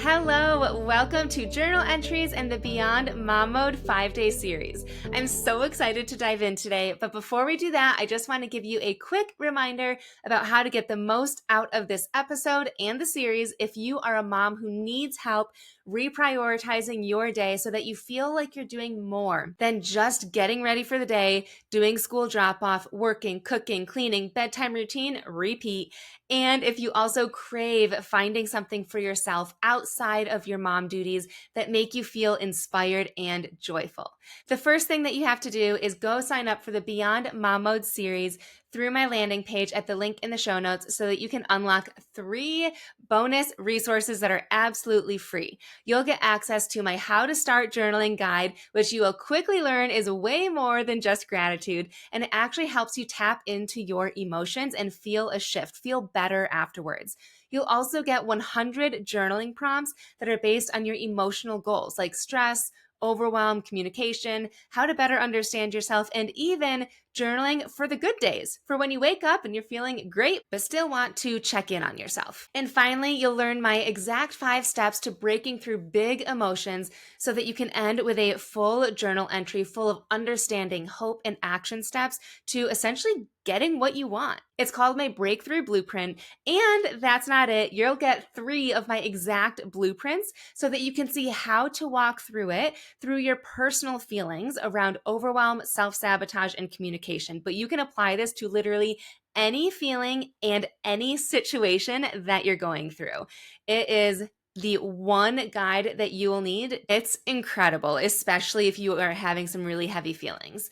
Hello, welcome to Journal Entries and the Beyond Mom Mode 5-Day series. I'm so excited to dive in today, but before we do that, I just want to give you a quick reminder about how to get the most out of this episode and the series if you are a mom who needs help reprioritizing your day so that you feel like you're doing more than just getting ready for the day, doing school drop-off, working, cooking, cleaning, bedtime routine, repeat. And if you also crave finding something for yourself outside of your mom duties that make you feel inspired and joyful. The first thing that you have to do is go sign up for the Beyond Mom Mode series through my landing page at the link in the show notes so that you can unlock 3 bonus resources that are absolutely free. You'll get access to my How to Start Journaling guide, which you will quickly learn is way more than just gratitude, and it actually helps you tap into your emotions and feel a shift, feel better afterwards. You'll also get 100 journaling prompts that are based on your emotional goals like stress, overwhelm, communication, how to better understand yourself, and even journaling for the good days, for when you wake up and you're feeling great, but still want to check in on yourself. And finally, you'll learn my exact 5 steps to breaking through big emotions so that you can end with a full journal entry full of understanding, hope, and action steps to essentially getting what you want. It's called my Breakthrough Blueprint, and that's not it. You'll get 3 of my exact blueprints so that you can see how to walk through it through your personal feelings around overwhelm, self-sabotage, and communication. But you can apply this to literally any feeling and any situation that you're going through. It is the one guide that you will need. It's incredible, especially if you are having some really heavy feelings.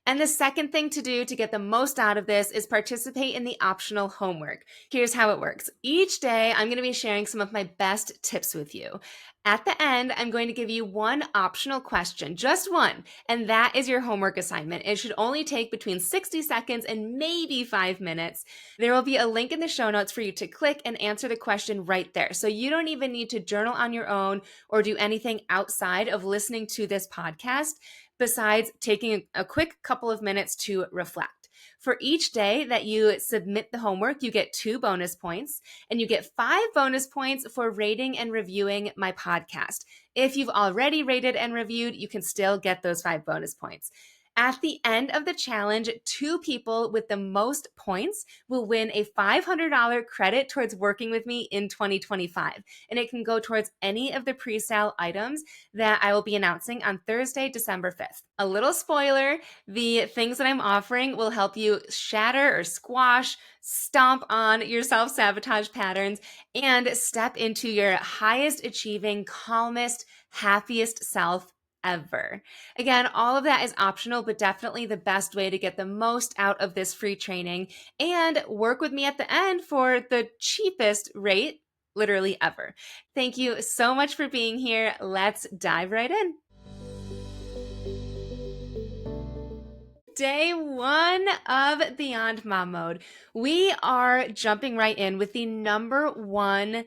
And the second thing to do to get the most out of this is participate in the optional homework. Here's how it works. Each day, I'm going to be sharing some of my best tips with you. At the end, I'm going to give you one optional question, just one, and that is your homework assignment. It should only take between 60 seconds and maybe 5 minutes. There will be a link in the show notes for you to click and answer the question right there. So you don't even need to journal on your own or do anything outside of listening to this podcast, besides taking a quick couple of minutes to reflect. For each day that you submit the homework, you get 2 bonus points, and you get 5 bonus points for rating and reviewing my podcast. If you've already rated and reviewed, you can still get those 5 bonus points. At the end of the challenge, 2 people with the most points will win a $500 credit towards working with me in 2025. And it can go towards any of the pre-sale items that I will be announcing on Thursday, December 5th. A little spoiler, the things that I'm offering will help you shatter or squash, stomp on your self-sabotage patterns, and step into your highest achieving, calmest, happiest self ever. Again, all of that is optional, but definitely the best way to get the most out of this free training and work with me at the end for the cheapest rate, literally ever. Thank you so much for being here. Let's dive right in. Day 1 of Beyond Mom Mode. We are jumping right in with the number 1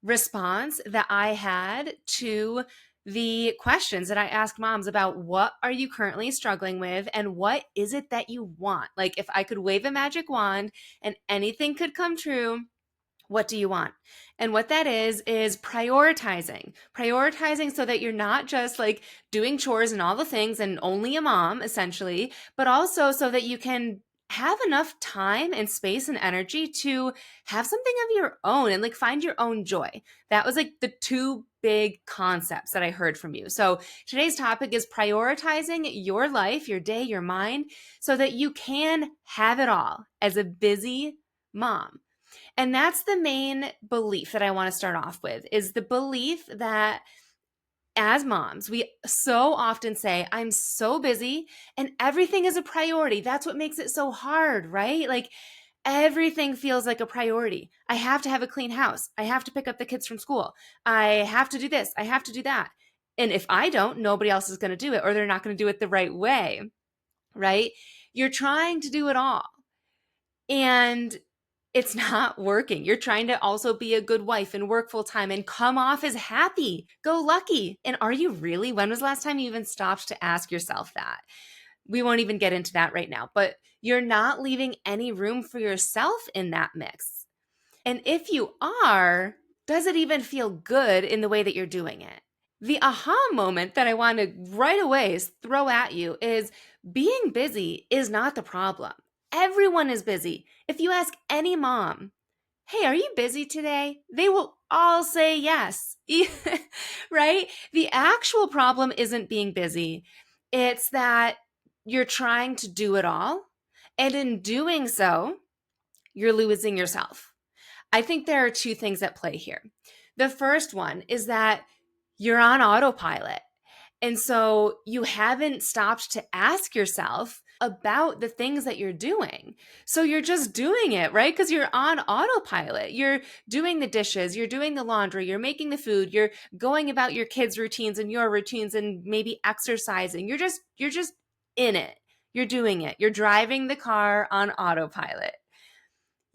response that I had to the questions that I asked moms about what are you currently struggling with and what is it that you want? Like, if I could wave a magic wand and anything could come true, what do you want? And what that is prioritizing. Prioritizing so that you're not just like doing chores and all the things and only a mom, essentially, but also so that you can have enough time and space and energy to have something of your own and like find your own joy. That was like the 2 big concepts that I heard from you. So today's topic is prioritizing your life, your day, your mind, so that you can have it all as a busy mom. And that's the main belief that I want to start off with, is the belief that as moms, we so often say, I'm so busy and everything is a priority. That's what makes it so hard, right? Like everything feels like a priority. I have to have a clean house. I have to pick up the kids from school. I have to do this. I have to do that. And if I don't, nobody else is going to do it, or they're not going to do it the right way, right? You're trying to do it all. And it's not working. You're trying to also be a good wife and work full time and come off as happy, go lucky. And are you really? When was the last time you even stopped to ask yourself that? We won't even get into that right now, but you're not leaving any room for yourself in that mix. And if you are, does it even feel good in the way that you're doing it? The aha moment that I want to right away throw at you is being busy is not the problem. Everyone is busy. If you ask any mom, hey, are you busy today? They will all say yes, right? The actual problem isn't being busy. It's that you're trying to do it all. And in doing so, you're losing yourself. I think there are two things at play here. The first one is that you're on autopilot. And so you haven't stopped to ask yourself about the things that you're doing. So you're just doing it, right? Because you're on autopilot. You're doing the dishes, you're doing the laundry, you're making the food, you're going about your kids' routines and your routines and maybe exercising. You're just in it. You're doing it. You're driving the car on autopilot.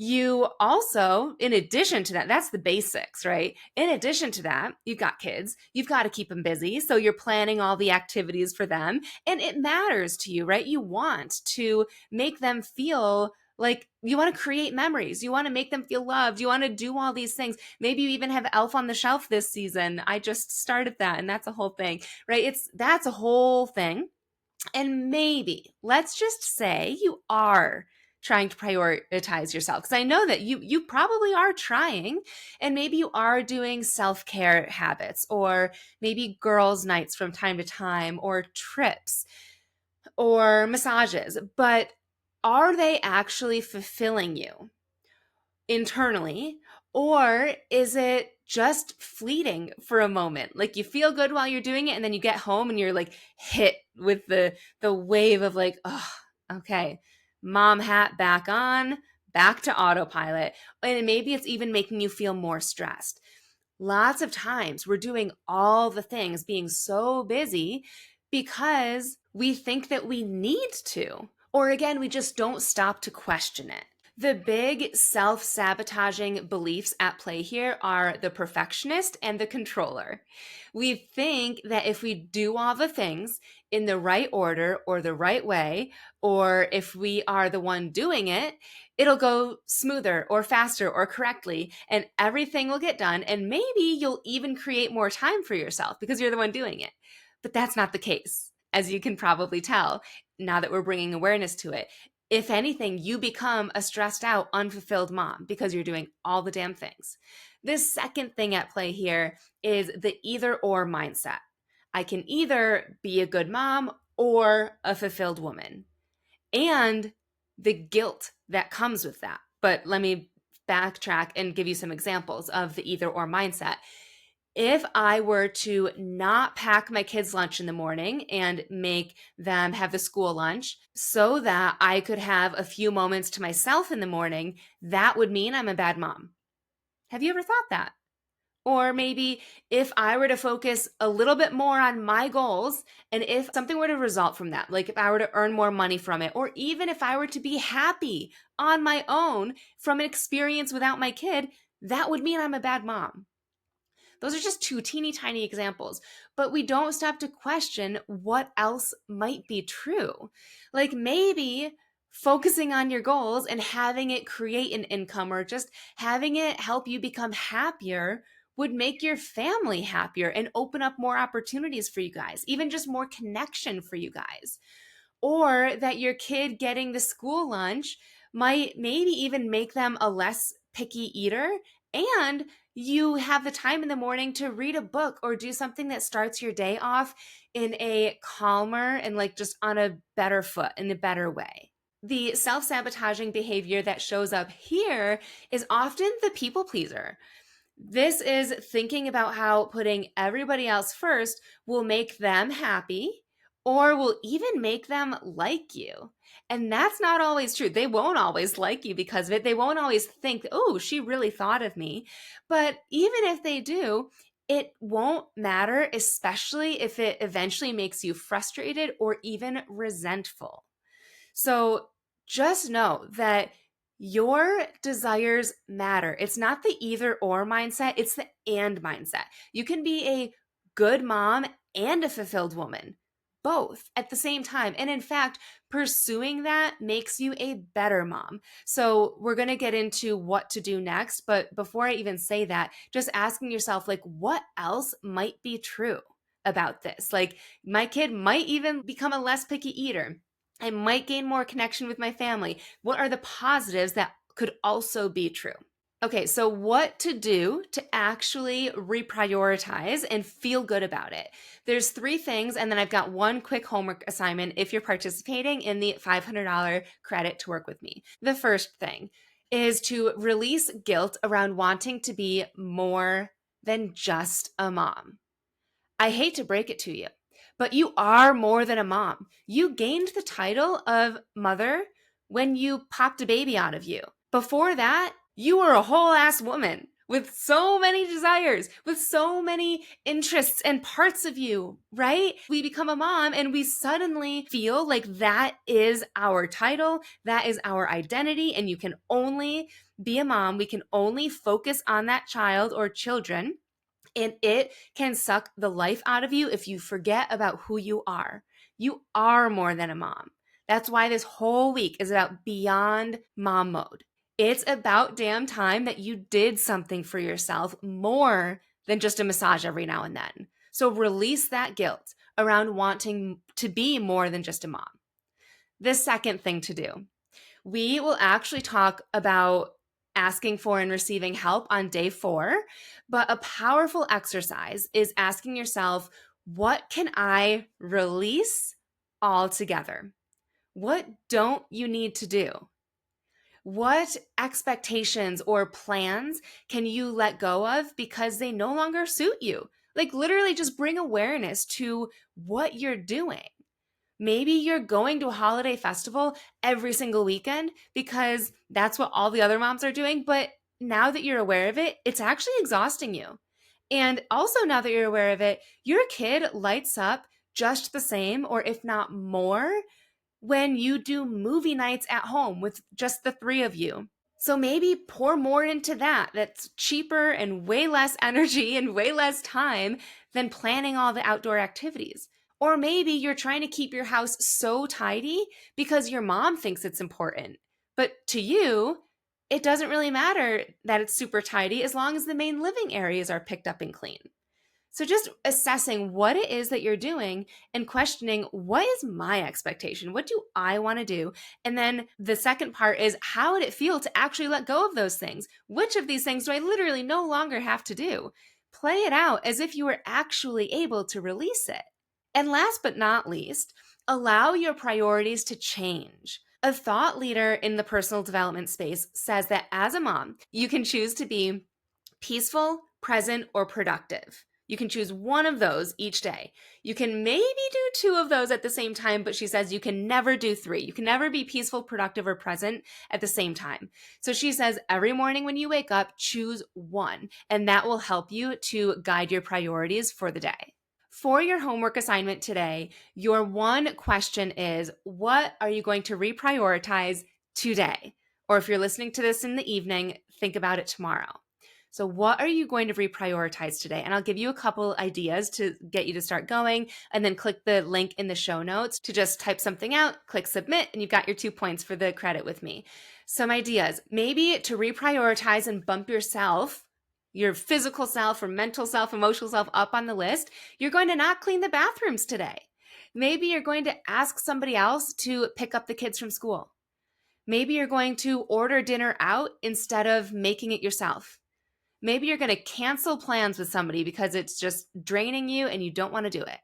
You also, in addition to that, that's the basics, right? In addition to that, you've got kids, you've got to keep them busy. So you're planning all the activities for them. And it matters to you, right? You want to make them feel like you want to create memories. You want to make them feel loved. You want to do all these things. Maybe you even have Elf on the Shelf this season. I just started that, and that's a whole thing, right? That's a whole thing. And maybe let's just say you are trying to prioritize yourself, because I know that you probably are trying, and maybe you are doing self-care habits, or maybe girls nights from time to time, or trips or massages, but are they actually fulfilling you internally, or is it just fleeting for a moment? Like you feel good while you're doing it, and then you get home and you're like hit with the wave of like, oh, okay, mom hat back on, back to autopilot. And maybe it's even making you feel more stressed. Lots of times we're doing all the things, being so busy because we think that we need to, or again, we just don't stop to question it. The big self-sabotaging beliefs at play here are the perfectionist and the controller. We think that if we do all the things in the right order or the right way, or if we are the one doing it, it'll go smoother or faster or correctly, and everything will get done. And maybe you'll even create more time for yourself because you're the one doing it. But that's not the case, as you can probably tell now that we're bringing awareness to it. If anything, you become a stressed out, unfulfilled mom because you're doing all the damn things. This second thing at play here is the either or mindset. I can either be a good mom or a fulfilled woman, and the guilt that comes with that. But let me backtrack and give you some examples of the either or mindset. If I were to not pack my kids' lunch in the morning and make them have the school lunch so that I could have a few moments to myself in the morning, that would mean I'm a bad mom. Have you ever thought that? Or maybe if I were to focus a little bit more on my goals, and if something were to result from that, like if I were to earn more money from it, or even if I were to be happy on my own from an experience without my kid, that would mean I'm a bad mom. Those are just two teeny tiny examples, but we don't stop to question what else might be true. Like maybe focusing on your goals and having it create an income, or just having it help you become happier, would make your family happier and open up more opportunities for you guys, even just more connection for you guys. Or that your kid getting the school lunch might maybe even make them a less picky eater, and you have the time in the morning to read a book or do something that starts your day off in a calmer and like just on a better foot, in a better way. The self-sabotaging behavior that shows up here is often the people pleaser. This is thinking about how putting everybody else first will make them happy or will even make them like you. And that's not always true. They won't always like you because of it. They won't always think, oh, she really thought of me. But even if they do, it won't matter, especially if it eventually makes you frustrated or even resentful. So just know that your desires matter. It's not the either or mindset, it's the and mindset. You can be a good mom and a fulfilled woman. both at the same time. And in fact, pursuing that makes you a better mom. So we're going to get into what to do next. But before I even say that, just asking yourself, like, what else might be true about this? Like, my kid might even become a less picky eater. I might gain more connection with my family. What are the positives that could also be true? Okay, so what to do to actually reprioritize and feel good about it? There's 3 things, and then I've got one quick homework assignment if you're participating in the $500 credit to work with me. The first thing is to release guilt around wanting to be more than just a mom. I hate to break it to you, but you are more than a mom. You gained the title of mother when you popped a baby out of you. Before that, you were a whole ass woman with so many desires, with so many interests and parts of you, right? We become a mom and we suddenly feel like that is our title, that is our identity, and you can only be a mom. We can only focus on that child or children. And it can suck the life out of you if you forget about who you are. You are more than a mom. That's why this whole week is about beyond mom mode. It's about damn time that you did something for yourself more than just a massage every now and then. So release that guilt around wanting to be more than just a mom. The second thing to do, we will actually talk about asking for and receiving help on day 4, but a powerful exercise is asking yourself, what can I release altogether? What don't you need to do? What expectations or plans can you let go of because they no longer suit you? Like literally just bring awareness to what you're doing. Maybe you're going to a holiday festival every single weekend because that's what all the other moms are doing. But now that you're aware of it, it's actually exhausting you. And also, now that you're aware of it, your kid lights up just the same, or if not more, when you do movie nights at home with just the 3 of you. So maybe pour more into that. That's cheaper and way less energy and way less time than planning all the outdoor activities. Or maybe you're trying to keep your house so tidy because your mom thinks it's important. But to you, it doesn't really matter that it's super tidy as long as the main living areas are picked up and clean. So just assessing what it is that you're doing and questioning, what is my expectation? What do I want to do? And then the second part is, how would it feel to actually let go of those things? Which of these things do I literally no longer have to do? Play it out as if you were actually able to release it. And last but not least, allow your priorities to change. A thought leader in the personal development space says that as a mom, you can choose to be peaceful, present, or productive. You can choose one of those each day. You can maybe do 2 of those at the same time, but she says you can never do 3. You can never be peaceful, productive, or present at the same time. So she says every morning when you wake up, choose one, and that will help you to guide your priorities for the day. For your homework assignment today, your one question is, what are you going to reprioritize today? Or if you're listening to this in the evening, think about it tomorrow. So what are you going to reprioritize today? And I'll give you a couple ideas to get you to start going, and then click the link in the show notes to just type something out, click submit, and you've got your 2 points for the credit with me. Some ideas, maybe to reprioritize and bump yourself, your physical self or mental self, emotional self up on the list. You're going to not clean the bathrooms today. Maybe you're going to ask somebody else to pick up the kids from school. Maybe you're going to order dinner out instead of making it yourself. Maybe you're going to cancel plans with somebody because it's just draining you and you don't want to do it.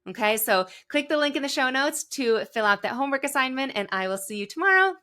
Okay, so click the link in the show notes to fill out that homework assignment, and I will see you tomorrow.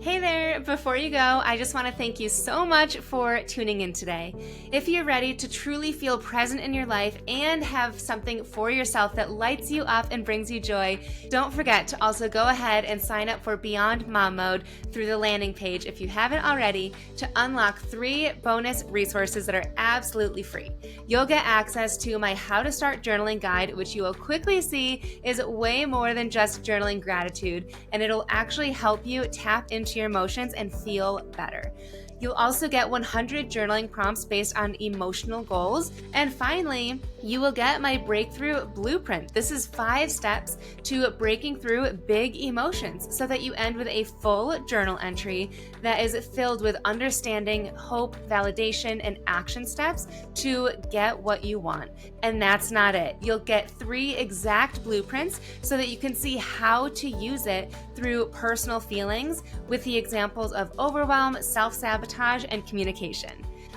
Hey there, before you go, I just want to thank you so much for tuning in today. If you're ready to truly feel present in your life and have something for yourself that lights you up and brings you joy, don't forget to also go ahead and sign up for Beyond Mom Mode through the landing page if you haven't already, to unlock 3 bonus resources that are absolutely free. You'll get access to my How to Start Journaling Guide, which you will quickly see is way more than just journaling gratitude, and it'll actually help you tap into your emotions and feel better. You'll also get 100 journaling prompts based on emotional goals. And finally, you will get my breakthrough blueprint. This is 5 steps to breaking through big emotions so that you end with a full journal entry that is filled with understanding, hope, validation, and action steps to get what you want. And that's not it. You'll get 3 exact blueprints so that you can see how to use it through personal feelings with the examples of overwhelm, self-sabotage, and communication.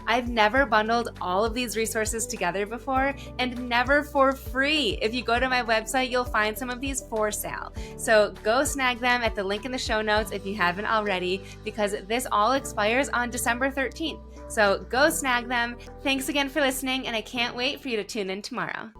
I've never bundled all of these resources together before, and never for free. If you go to my website, you'll find some of these for sale. So go snag them at the link in the show notes if you haven't already, because this all expires on December 13th. So go snag them. Thanks again for listening, and I can't wait for you to tune in tomorrow.